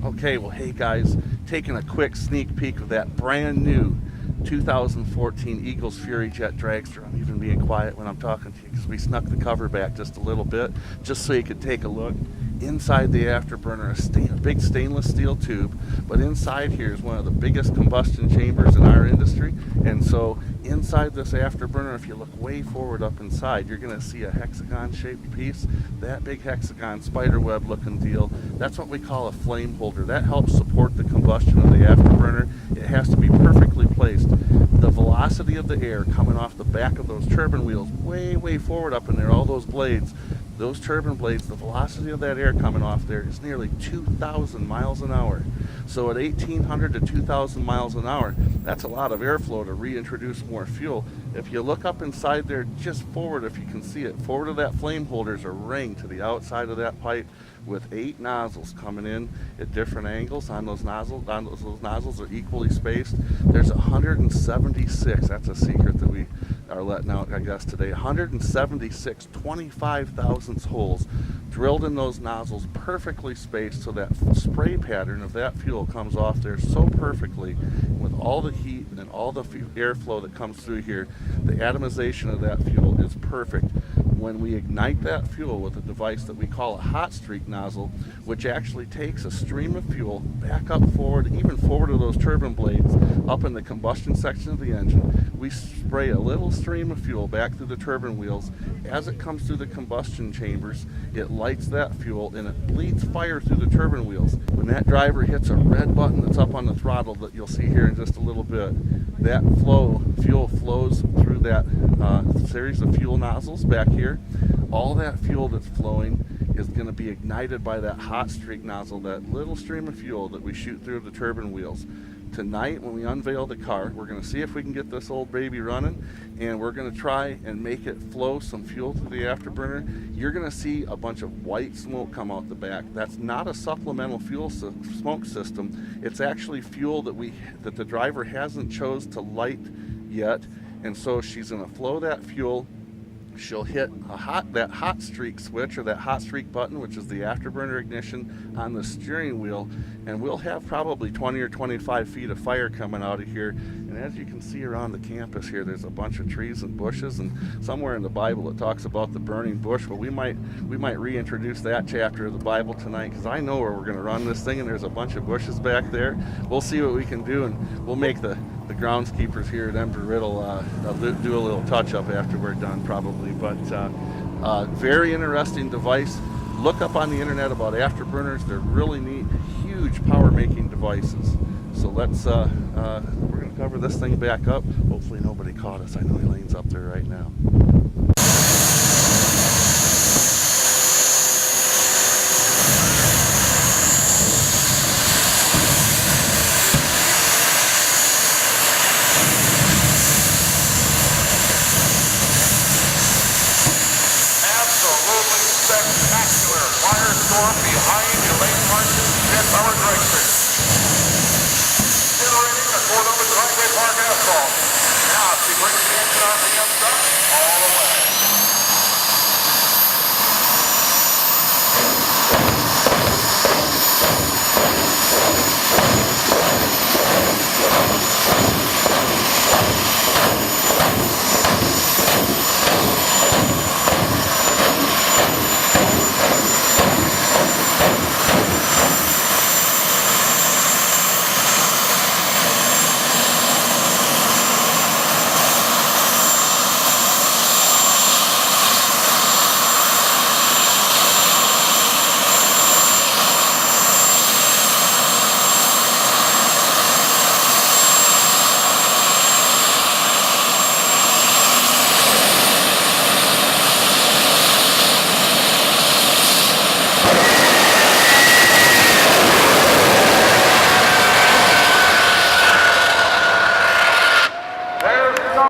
Okay, well, hey guys, taking a quick sneak peek of that brand new 2014 Eagles Fury Jet Dragster. I'm even being quiet when I'm talking to you because we snuck the cover back just a little bit, just so you could take a look. Inside the afterburner, a big stainless steel tube, but inside here is one of the biggest combustion chambers in our industry. And so inside this afterburner, if you look way forward up inside, you're going to see a hexagon shaped piece. That big hexagon spider web looking deal, that's what we call a flame holder. That helps support the combustion of the afterburner. It has to be perfectly placed. The velocity of the air coming off the back of those turbine wheels way forward up in there, all those blades, those turbine blades, the velocity of that air coming off there is nearly 2,000 miles an hour. So at 1,800 to 2,000 miles an hour, that's a lot of airflow to reintroduce more fuel. If you look up inside there, just forward, if you can see it, forward of that flame holder is a ring to the outside of that pipe with 8 nozzles coming in at different angles on those nozzles. Those nozzles are equally spaced. There's 176, that's a secret that we are letting out, I guess, today. 176 25 thousandths holes drilled in those nozzles, perfectly spaced, so that spray pattern of that fuel comes off there so perfectly. With all the heat and all the airflow that comes through here, the atomization of that fuel is perfect. When we ignite that fuel with a device that we call a hot streak nozzle, which actually takes a stream of fuel back up forward, even forward of those turbine blades, up in the combustion section of the engine, we spray a little stream of fuel back through the turbine wheels. As it comes through the combustion chambers, it lights that fuel and it bleeds fire through the turbine wheels. When that driver hits a red button that's up on the throttle that you'll see here in just a little bit, that fuel flows through that series of fuel nozzles back here. All that fuel that's flowing is going to be ignited by that hot streak nozzle, that little stream of fuel that we shoot through the turbine wheels. Tonight, when we unveil the car, we're going to see if we can get this old baby running, and we're going to try and make it flow some fuel through the afterburner. You're going to see a bunch of white smoke come out the back. That's not a supplemental fuel smoke system. It's actually fuel that the driver hasn't chose to light yet, and so she's going to flow that fuel. She'll hit that hot streak switch, or that hot streak button, which is the afterburner ignition on the steering wheel, and we'll have probably 20 or 25 feet of fire coming out of here. And as you can see around the campus here, there's a bunch of trees and bushes, and somewhere in the Bible it talks about the burning bush, but we might reintroduce that chapter of the Bible tonight, because I know where we're going to run this thing, and there's a bunch of bushes back there. We'll see what we can do, and we'll make the groundskeepers here at Embry-Riddle do a little touch-up after we're done, probably. But very interesting device. Look up on the internet about afterburners. They're really neat, huge power-making devices. So let's we're going to cover this thing back up. Hopefully nobody caught us. I know Elaine's up there right now. Spectacular firestorm behind Elaine Martin's jet-powered Dragster. Generating a quart of driveway park asphalt. Now she brings the engine on the inside all the way.